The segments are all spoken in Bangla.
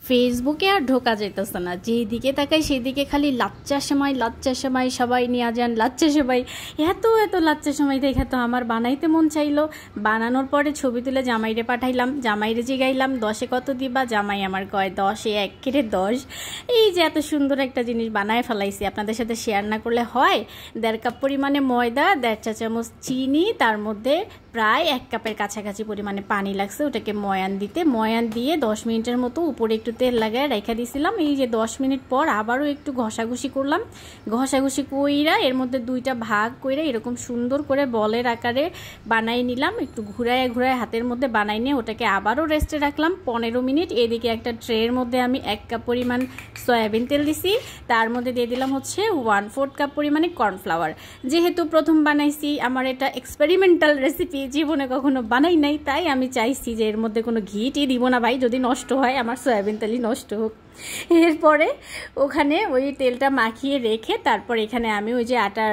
ফেসবুকে আর ঢোকা যাইতেছে না, যেদিকে তাকাই সেদিকে খালি লাচ্চা সেমাই সবাই নিয়ে যান লাচ্চা সেমাই। এত এত লাচ্চা সেমাই দেখে তো আমার বানাইতে মন চাইলো। বানানোর পরে ছবি তুলে জামাইরে পাঠাইলাম, জামাইরে জিগাইলাম 10-এ কত দিবা, জামাই আমার কয় 10-এ 1-10। এই যে এত সুন্দর একটা জিনিস বানায় ফেলাইছি, আপনাদের সাথে শেয়ার না করলে হয়। 1.5 কাপ পরিমাণে ময়দা, 1.5 চা চামচ চিনি, তার মধ্যে প্রায় 1 কাপের কাছাকাছি পরিমাণে পানি লাগছে ওটাকে ময়ান দিতে। ময়ান দিয়ে 10 মিনিটের মতো উপরে একটু তেল লাগায় রেখে দিয়েছিলাম। এই যে 10 মিনিট পর আবারও একটু ঘষাঘষি করলাম। ঘষাঘষি কইরা এর মধ্যে 2টা ভাগ কইরা এরকম সুন্দর করে বলের আকারে বানাই নিলাম। একটু ঘুরায় ঘুরায় হাতের মধ্যে বানাই নিয়ে ওটাকে আবারও রেস্টে রাখলাম 15 মিনিট। এদিকে একটা ট্রের মধ্যে আমি 1 কাপ পরিমাণ সয়াবিন তেল দিছি, তার মধ্যে দিয়ে দিলাম হচ্ছে 1/4 কাপ পরিমাণে কর্নফ্লাওয়ার। যেহেতু প্রথম বানাইছি, আমার এটা এক্সপেরিমেন্টাল রেসিপি, জীবনে কখনো বানাই নাই, তাই আমি চাইছি যে এর মধ্যে কোনো ঘি দিব না ভাই, যদি নষ্ট হয় আমার সয়াবিন তেলই নষ্ট হোক। এরপরে ওখানে ওই তেলটা মাখিয়ে রেখে তারপর এখানে আমি ওই যে আটার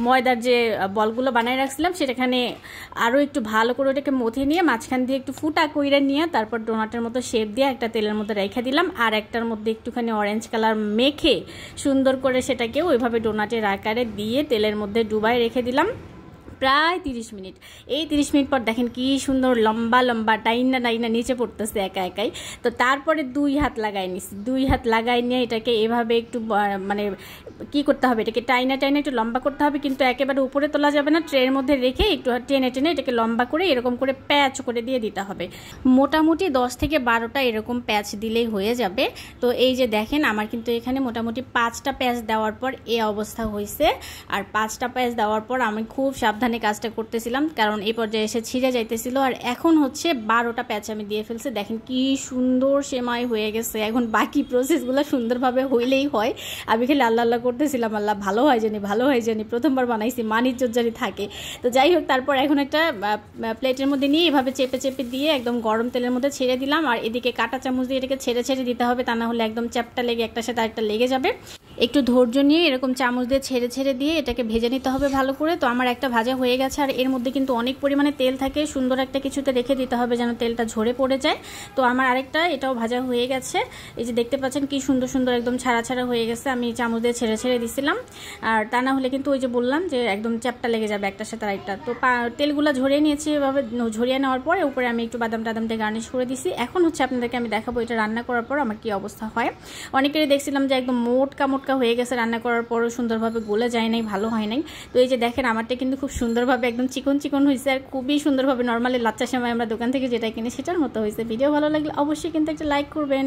ময়দার যে বলগুলো বানায় রাখছিলাম সেটাখানে আরও একটু ভালো করে ওটাকে মথে নিয়ে মাঝখান দিয়ে একটু ফুটা কইরা নিয়ে তারপর ডোনাটের মতো শেপ দিয়ে একটা তেলের মধ্যে রেখে দিলাম। আর একটার মধ্যে একটুখানি অরেঞ্জ কালার মেখে সুন্দর করে সেটাকে ওইভাবে ডোনাটের আকারে দিয়ে তেলের মধ্যে ডুবাই রেখে দিলাম প্রায় 30 মিনিট। এই 30 মিনিট পর দেখেন কি সুন্দর লম্বা লম্বা টাইনা নিচে পড়তেছে একা একাই। তো তারপরে 2 হাত লাগাই নিছি, 2 হাত লাগাই নিয়ে এটাকে এভাবে একটু মানে কি করতে হবে, এটাকে টাইনা একটু লম্বা করতে হবে, কিন্তু একেবারে উপরে তোলা যাবে না। ট্রের মধ্যে রেখে একটু টেনে এটাকে লম্বা করে এরকম করে প্যাচ করে দিয়ে দিতে হবে। মোটামুটি 10 থেকে 12টা এরকম প্যাচ দিলেই হয়ে যাবে। তো এই যে দেখেন আমার কিন্তু এখানে মোটামুটি 5টা প্যাচ দেওয়ার পর এই অবস্থা হয়েছে। আর 5টা প্যাচ দেওয়ার পর আমি খুব সাবধানে কাজটা করতেছিলাম, কারণ এই পর্যায়ে এসে ছিঁড়ে যাইতেছিল। আর এখন হচ্ছে 12টা প্যাচ আমি দিয়ে ফেলছি। দেখেন কি সুন্দর সেমাই হয়ে গেছে। এখন বাকি প্রসেসগুলো সুন্দরভাবে হইলেই হয়। আমি খালি আল্লাহ আল্লাহ করতেছিলাম, আল্লাহ ভালো হয় জানি, প্রথমবার বানাইছি, মানিজ্জত জানি থাকে। তো যাই হোক, তারপর এখন একটা প্লেটের মধ্যে নিয়ে এভাবে চেপে চেপে দিয়ে একদম গরম তেলের মধ্যে ছেড়ে দিলাম। আর এদিকে কাঁটা চামচ দিয়ে এটাকে ছেড়ে দিতে হবে, তা না হলে একদম চ্যাপটা লেগে একটার সাথে আরেকটা লেগে যাবে। একটু ধৈর্য নিয়ে এরকম চামচ দিয়ে ছেড়ে দিয়ে এটাকে ভেজে নিতে হবে ভালো করে। তো আমার একটা ভাজা হয়ে গেছে, আর এর মধ্যে কিন্তু অনেক পরিমাণে তেল থাকে, সুন্দর একটা কিছুতে রেখে দিতে হবে যেন তেলটা ঝরে পড়ে যায়। তো আমার আরেকটা এটাও ভাজা হয়ে গেছে। এই যে দেখতে পাচ্ছেন কি সুন্দর সুন্দর একদম ছাড়া হয়ে গেছে। আমি চামচ দিয়ে ছেড়ে দিছিলাম, আর তা না হলে কিন্তু ওই যে বললাম যে একদম চ্যাপটা লেগে যাবে একটার সাথে আরেকটা। তো তেলগুলো ঝরিয়ে নিয়েছি। এভাবে ঝরিয়ে নেওয়ার পরে উপরে আমি একটু বাদাম দিয়ে গার্নিশ করে দিছি। এখন হচ্ছে আপনাদেরকে আমি দেখাবো এটা রান্না করার পর আমার কি অবস্থা হয়। অনেকেরই দেখছিলাম যে একদম মোটকা হয়ে গেছে, রান্না করার পরও সুন্দরভাবে গলে যায় নাই, ভালো হয় নাই। তো এই যে দেখেন আমারটা কিন্তু খুব সুন্দরভাবে একদম চিকন হয়েছে, আর খুবই সুন্দরভাবে নর্মালি লাচ্চা সেমাই আমরা দোকান থেকে যেটা কিনি সেটার মতো হয়েছে। ভিডিও ভালো লাগলে অবশ্যই কিন্তু একটা লাইক করবেন।